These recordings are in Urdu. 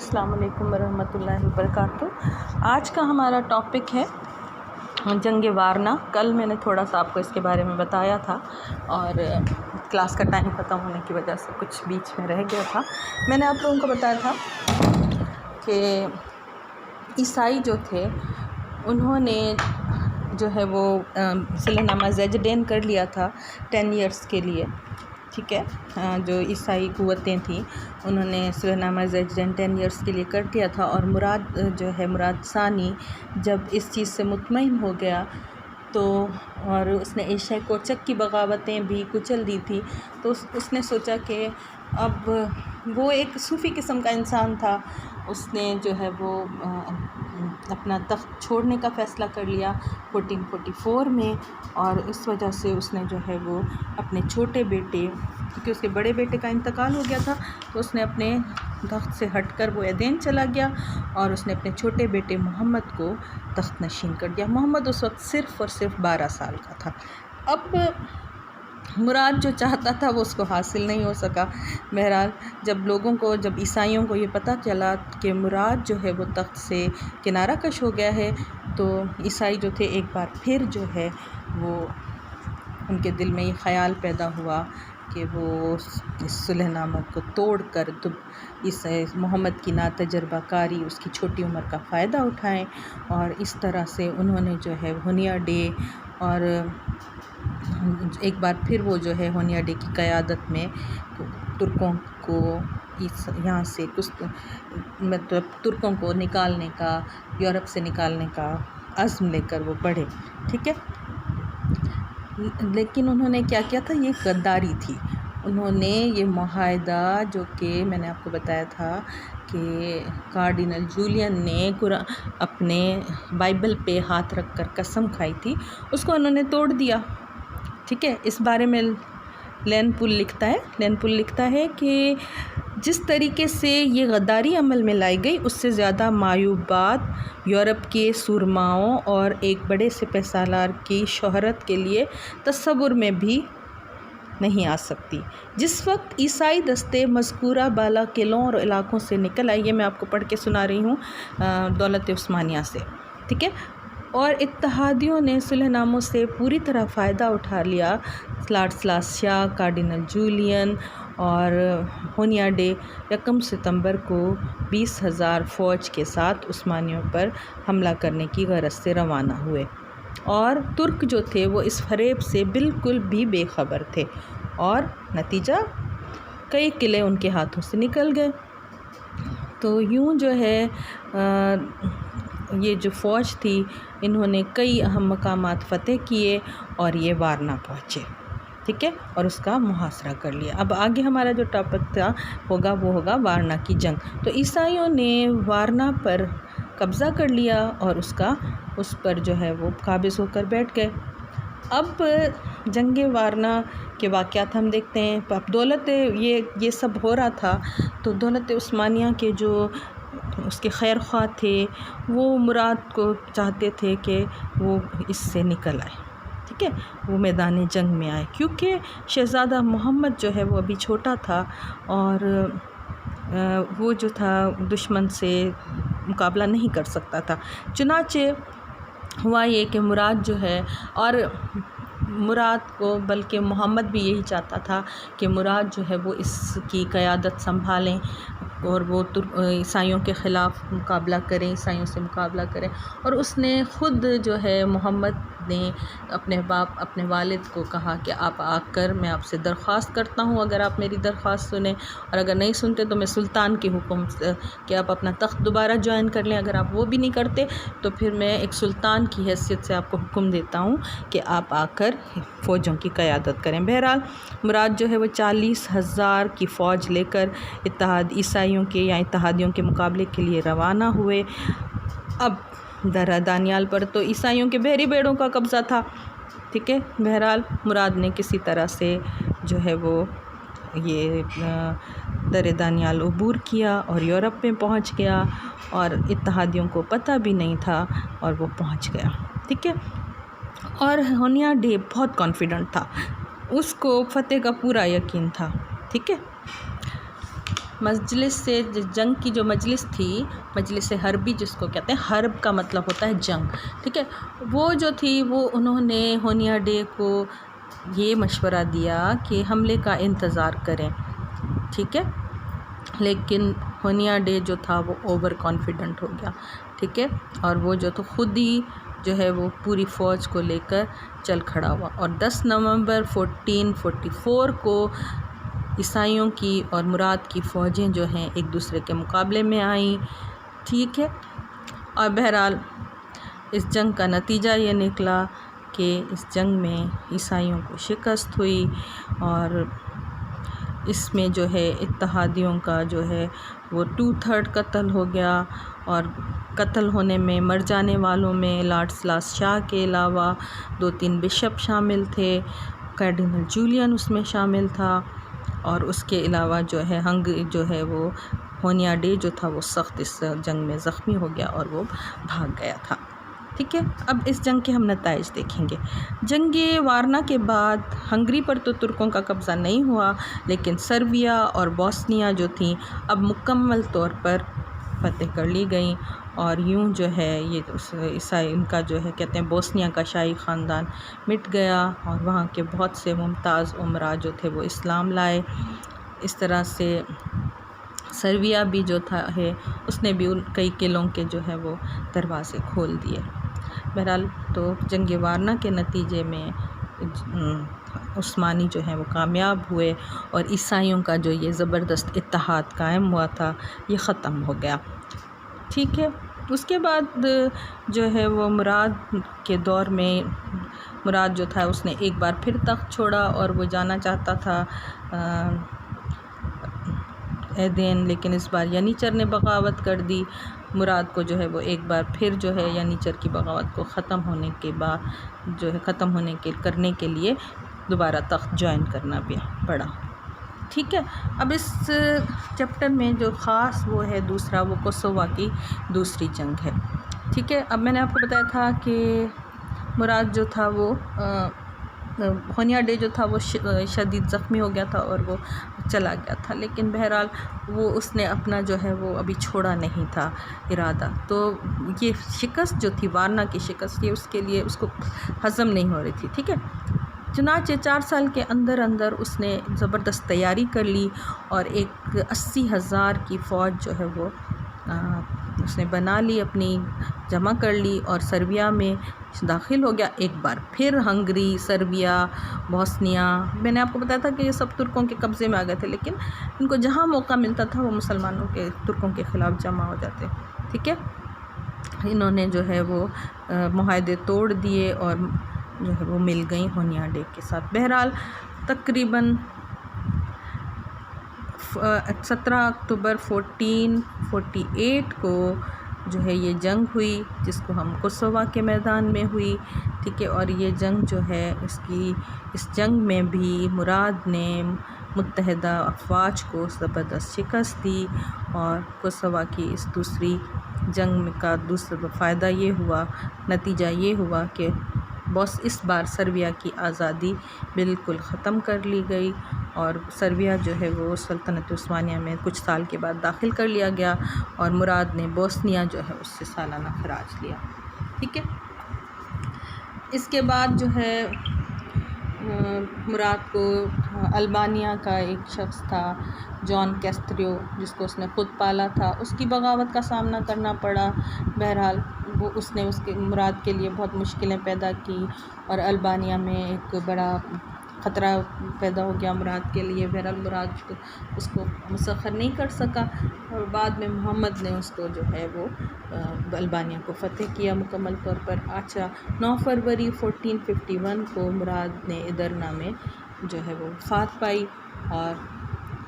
السلام علیکم ورحمۃ اللہ وبرکاتہ۔ آج کا ہمارا ٹاپک ہے جنگ وارنا۔ کل میں نے تھوڑا سا آپ کو اس کے بارے میں بتایا تھا اور کلاس کا ٹائم ختم ہونے کی وجہ سے کچھ بیچ میں رہ گیا تھا۔ میں نے آپ لوگوں کو بتایا تھا کہ عیسائی جو تھے انہوں نے جو ہے وہ صلح نامہ زیجڈین کر لیا تھا 10 ایئرس کے لیے، ٹھیک ہے۔ جو عیسائی قوتیں تھیں انہوں نے صلح نامہ زیجڈین 10 ایئرس کے لیے کر دیا تھا، اور مراد ثانی جب اس چیز سے مطمئن ہو گیا تو اور اس نے ایشیا کوچک کی بغاوتیں بھی کچل دی تھی، تو اس نے سوچا کہ اب وہ ایک صوفی قسم کا انسان تھا، اس نے جو ہے وہ اپنا تخت چھوڑنے کا فیصلہ کر لیا 1444 میں، اور اس وجہ سے اس نے جو ہے وہ اپنے چھوٹے بیٹے، کیونکہ اس کے بڑے بیٹے کا انتقال ہو گیا تھا، تو اس نے اپنے تخت سے ہٹ کر وہ ایدین چلا گیا اور اس نے اپنے چھوٹے بیٹے محمد کو تخت نشین کر دیا۔ محمد اس وقت صرف اور صرف 12 سال کا تھا۔ اب مراد جو چاہتا تھا وہ اس کو حاصل نہیں ہو سکا۔ بہرحال جب عیسائیوں کو یہ پتہ چلا کہ مراد جو ہے وہ تخت سے کنارہ کش ہو گیا ہے، تو عیسائی جو تھے ایک بار پھر جو ہے وہ ان کے دل میں یہ خیال پیدا ہوا کہ وہ اس صلح نامہ کو توڑ کر اس محمد کی ناتجربہ کاری، اس کی چھوٹی عمر کا فائدہ اٹھائیں، اور اس طرح سے انہوں نے جو ہے ہونیا ڈے، اور ایک بار پھر وہ جو ہے ہونیا ڈے کی قیادت میں ترکوں کو یہاں سے مطلب ترکوں کو نکالنے کا، یورپ سے نکالنے کا عزم لے کر وہ بڑھے، ٹھیک ہے۔ لیکن انہوں نے کیا کیا تھا؟ یہ غداری تھی۔ انہوں نے یہ معاہدہ جو کہ میں نے آپ کو بتایا تھا کہ کارڈینل جولین نے اپنے بائبل پہ ہاتھ رکھ کر قسم کھائی تھی، اس کو انہوں نے توڑ دیا، ٹھیک ہے۔ اس بارے میں لین پول لکھتا ہے کہ جس طریقے سے یہ غداری عمل میں لائی گئی، اس سے زیادہ معیوب بات یورپ کے سورماؤں اور ایک بڑے سپہ سالار کی شہرت کے لیے تصور میں بھی نہیں آ سکتی۔ جس وقت عیسائی دستے مذکورہ بالا قلعوں اور علاقوں سے نکل آئے، یہ میں آپ کو پڑھ کے سنا رہی ہوں دولت عثمانیہ سے، ٹھیک ہے، اور اتحادیوں نے صلح ناموں سے پوری طرح فائدہ اٹھا لیا، لارڈسلاس شاہ، کارڈینل جولین اور ہونیا ڈے 1 ستمبر کو 20,000 فوج کے ساتھ عثمانیوں پر حملہ کرنے کی غرض سے روانہ ہوئے، اور ترک جو تھے وہ اس فریب سے بالکل بھی بے خبر تھے، اور نتیجہ کئی قلعے ان کے ہاتھوں سے نکل گئے۔ تو یوں جو ہے یہ جو فوج تھی انہوں نے کئی اہم مقامات فتح کیے اور یہ وارنا پہنچے، ٹھیک ہے، اور اس کا محاصرہ کر لیا۔ اب آگے ہمارا جو ٹاپک ہوگا وہ ہوگا وارنا کی جنگ۔ تو عیسائیوں نے وارنا پر قبضہ کر لیا اور اس پر جو ہے وہ قابض ہو کر بیٹھ گئے۔ اب جنگ وارنا کے واقعات ہم دیکھتے ہیں۔ اب یہ سب ہو رہا تھا تو دولت عثمانیہ کے جو اس کے خیر خواہ تھے وہ مراد کو چاہتے تھے کہ وہ اس سے نکل آئے، ٹھیک ہے، وہ میدان جنگ میں آئے، کیونکہ شہزادہ محمد جو ہے وہ ابھی چھوٹا تھا اور وہ جو تھا دشمن سے مقابلہ نہیں کر سکتا تھا۔ چنانچہ ہوا یہ کہ مراد جو ہے، اور مراد کو بلکہ محمد بھی یہی چاہتا تھا کہ مراد جو ہے وہ اس کی قیادت سنبھالیں اور وہ عیسائیوں کے خلاف مقابلہ کریں، عیسائیوں سے مقابلہ کریں، اور اس نے خود جو ہے محمد نے اپنے والد کو کہا کہ آپ آ کر میں آپ سے درخواست کرتا ہوں، اگر آپ میری درخواست سنیں، اور اگر نہیں سنتے تو میں سلطان کے حکم سے کہ آپ اپنا تخت دوبارہ جوائن کر لیں، اگر آپ وہ بھی نہیں کرتے تو پھر میں ایک سلطان کی حیثیت سے آپ کو حکم دیتا ہوں کہ آپ آ کر فوجوں کی قیادت کریں۔ بہرحال مراد جو ہے وہ 40,000 کی فوج لے کر عیسائیوں کے یا اتحادیوں کے مقابلے کے لیے روانہ ہوئے۔ اب درہ دانیال پر تو عیسائیوں کے بحری بیڑوں کا قبضہ تھا، ٹھیک ہے۔ بہرحال مراد نے کسی طرح سے جو ہے وہ یہ درہ دانیال عبور کیا اور یورپ میں پہنچ گیا، اور اتحادیوں کو پتہ بھی نہیں تھا اور وہ پہنچ گیا، ٹھیک ہے۔ اور ہونیا ڈے بہت کانفیڈنٹ تھا، اس کو فتح کا پورا یقین تھا، ٹھیک ہے۔ مجلس سے جنگ کی جو مجلس تھی، مجلس حربی جس کو کہتے ہیں، حرب کا مطلب ہوتا ہے جنگ، ٹھیک ہے، وہ جو تھی وہ انہوں نے ہونیا ڈے کو یہ مشورہ دیا کہ حملے کا انتظار کریں، ٹھیک ہے، لیکن ہونیا ڈے جو تھا وہ اوور کانفیڈنٹ ہو گیا، ٹھیک ہے، اور وہ جو تو خود ہی جو ہے وہ پوری فوج کو لے کر چل کھڑا ہوا، اور 10 نومبر 1444 کو عیسائیوں کی اور مراد کی فوجیں جو ہیں ایک دوسرے کے مقابلے میں آئیں، ٹھیک ہے، اور بہرحال اس جنگ کا نتیجہ یہ نکلا کہ اس جنگ میں عیسائیوں کو شکست ہوئی، اور اس میں جو ہے اتحادیوں کا جو ہے وہ 2/3 قتل ہو گیا، اور قتل ہونے میں مر جانے والوں میں لارڈسلاس شاہ کے علاوہ 2-3 بشپ شامل تھے، کارڈینل جولین اس میں شامل تھا، اور اس کے علاوہ جو ہے ہنگری جو ہے وہ ہونیا ڈے جو تھا وہ سخت اس جنگ میں زخمی ہو گیا اور وہ بھاگ گیا تھا، ٹھیک ہے۔ اب اس جنگ کے ہم نتائج دیکھیں گے۔ جنگ وارنا کے بعد ہنگری پر تو ترکوں کا قبضہ نہیں ہوا، لیکن سرویا اور بوسنیا جو تھیں اب مکمل طور پر فتح کر لی گئیں، اور یوں جو ہے یہ عیسائی ان کا جو ہے کہتے ہیں بوسنیا کا شاہی خاندان مٹ گیا، اور وہاں کے بہت سے ممتاز امراء جو تھے وہ اسلام لائے۔ اس طرح سے سرویا بھی جو تھا ہے اس نے بھی ان کئی قلعوں کے جو ہے وہ دروازے کھول دیے۔ بہرحال تو جنگ وارنا کے نتیجے میں عثمانی جو ہیں وہ کامیاب ہوئے، اور عیسائیوں کا جو یہ زبردست اتحاد قائم ہوا تھا یہ ختم ہو گیا، ٹھیک ہے۔ اس کے بعد جو ہے وہ مراد کے دور میں مراد جو تھا اس نے ایک بار پھر تخت چھوڑا، اور وہ جانا چاہتا تھا ایدین، لیکن اس بار ینیچر نے بغاوت کر دی۔ مراد کو جو ہے وہ ایک بار پھر جو ہے ینیچر کی بغاوت کو ختم ہونے کے بعد جو ہے کرنے کے لیے دوبارہ تخت جوائن کرنا بھی پڑا، ٹھیک ہے۔ اب اس چیپٹر میں جو خاص وہ ہے دوسرا، وہ کوسووا کی دوسری جنگ ہے، ٹھیک ہے۔ اب میں نے آپ کو بتایا تھا کہ مراد جو تھا وہ ہونیا ڈے جو تھا وہ شدید زخمی ہو گیا تھا اور وہ چلا گیا تھا، لیکن بہرحال وہ اس نے اپنا جو ہے وہ ابھی چھوڑا نہیں تھا ارادہ، تو یہ شکست جو تھی وارنا کی شکست، یہ اس کے لیے اس کو ہضم نہیں ہو رہی تھی، ٹھیک ہے۔ چنانچہ 4 سال کے اندر اندر اس نے زبردست تیاری کر لی، اور ایک 80,000 کی فوج جو ہے وہ اس نے بنا لی، اپنی جمع کر لی، اور سرویا میں داخل ہو گیا۔ ایک بار پھر ہنگری، سرویا، بوسنیا، میں نے آپ کو بتایا تھا کہ یہ سب ترکوں کے قبضے میں آ گئے تھے، لیکن ان کو جہاں موقع ملتا تھا وہ مسلمانوں کے ترکوں کے خلاف جمع ہو جاتے، ٹھیک ہے۔ انہوں نے جو ہے وہ معاہدے توڑ دیے اور جو ہے وہ مل گئیں ہونیا ڈے کے ساتھ۔ بہرحال تقریباً 17 اکتوبر 1448 کو جو ہے یہ جنگ ہوئی، جس کو ہم کوسووا کے میدان میں ہوئی، ٹھیک ہے۔ اور یہ جنگ جو ہے اس جنگ میں بھی مراد نے متحدہ افواج کو زبردست شکست دی، اور کوسووا کی اس دوسری جنگ کا دوسرا فائدہ یہ ہوا، نتیجہ یہ ہوا کہ اس بار سرویا کی آزادی بالکل ختم کر لی گئی، اور سرویا جو ہے وہ سلطنت عثمانیہ میں کچھ سال کے بعد داخل کر لیا گیا، اور مراد نے بوسنیا جو ہے اس سے سالانہ خراج لیا، ٹھیک ہے۔ اس کے بعد جو ہے مراد کو البانیہ کا ایک شخص تھا جان کیستریو، جس کو اس نے خود پالا تھا، اس کی بغاوت کا سامنا کرنا پڑا۔ بہرحال وہ اس نے اس کے مراد کے لیے بہت مشکلیں پیدا کی، اور البانیہ میں ایک بڑا خطرہ پیدا ہو گیا مراد کے لیے۔ بہرحال مراد اس کو مسخر نہیں کر سکا، اور بعد میں محمد نے اس کو جو ہے وہ البانیہ کو فتح کیا مکمل طور پر۔ 9 فروری 1451 کو مراد نے ادرنا میں جو ہے وہ وفات پائی، اور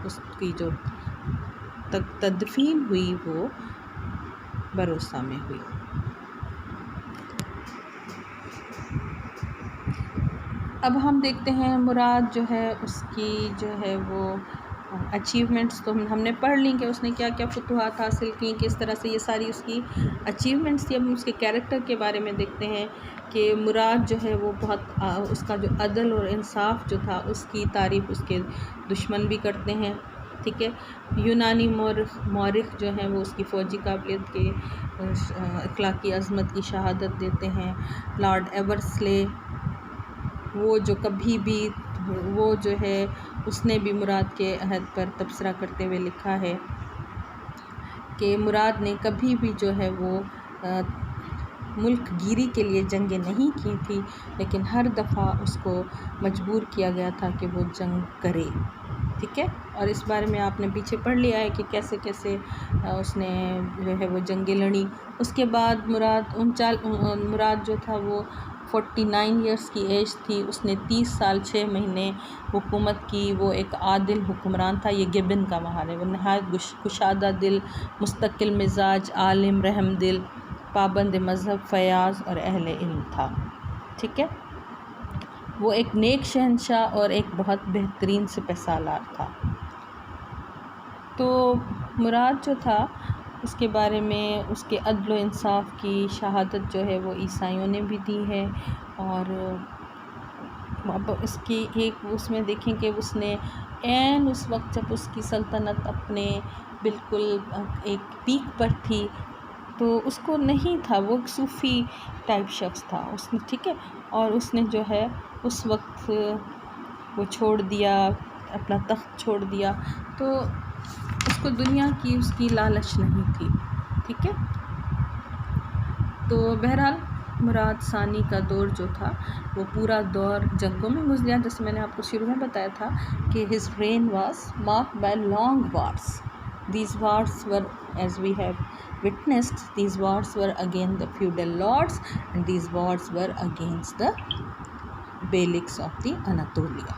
اس کی جو تدفین ہوئی وہ بروسا میں ہوئی۔ اب ہم دیکھتے ہیں مراد جو ہے اس کی جو ہے وہ اچیومنٹس تو ہم نے پڑھ لیں کہ اس نے کیا کیا فتوحات حاصل کی، کس طرح سے یہ ساری اس کی اچیومنٹس تھی۔ اب ہم اس کے کیریکٹر کے بارے میں دیکھتے ہیں کہ مراد جو ہے وہ بہت اس کا جو عدل اور انصاف جو تھا اس کی تعریف اس کے دشمن بھی کرتے ہیں، ٹھیک ہے. یونانی مورخ جو ہیں وہ اس کی فوجی قابلیت کے اخلاقی عظمت کی شہادت دیتے ہیں. لارڈ ایورسلے وہ جو کبھی بھی وہ جو ہے اس نے بھی مراد کے عہد پر تبصرہ کرتے ہوئے لکھا ہے کہ مراد نے کبھی بھی جو ہے وہ ملک گیری کے لیے جنگیں نہیں کی تھی، لیکن ہر دفعہ اس کو مجبور کیا گیا تھا کہ وہ جنگ کرے. ٹھیک ہے. اور اس بارے میں آپ نے پیچھے پڑھ لیا ہے کہ کیسے کیسے اس نے جو ہے وہ جنگیں لڑیں. اس کے بعد مراد جو تھا وہ 49 ایئرس کی ایج تھی. اس نے 30 سال 6 مہینے حکومت کی. وہ ایک عادل حکمران تھا. یہ گبن کا محل ہے. وہ نہایت کشادہ دل، مستقل مزاج، عالم، رحم دل، پابند مذہب، فیاض اور اہل علم تھا. ٹھیک ہے. وہ ایک نیک شہنشاہ اور ایک بہت بہترین سپہ سالار تھا. تو مراد جو تھا اس کے بارے میں اس کے عدل و انصاف کی شہادت جو ہے وہ عیسائیوں نے بھی دی ہے. اور اس کی اس میں دیکھیں کہ اس نے عین اس وقت جب اس کی سلطنت اپنے بالکل ایک پیک پر تھی تو اس کو نہیں تھا، وہ ایک صوفی ٹائپ شخص تھا اس نے. ٹھیک ہے. اور اس نے جو ہے اس وقت وہ چھوڑ دیا، اپنا تخت چھوڑ دیا، تو اس کو دنیا کی اس کی لالچ نہیں تھی. ٹھیک ہے. تو بہرحال مراد ثانی کا دور جو تھا وہ پورا دور جنگوں میں گزرا. جیسے میں نے آپ کو شروع میں بتایا تھا کہ his reign was marked by long wars. These wars were, as we have witnessed, these wars were against the feudal lords and these wars were against the beyliks of the Anatolia.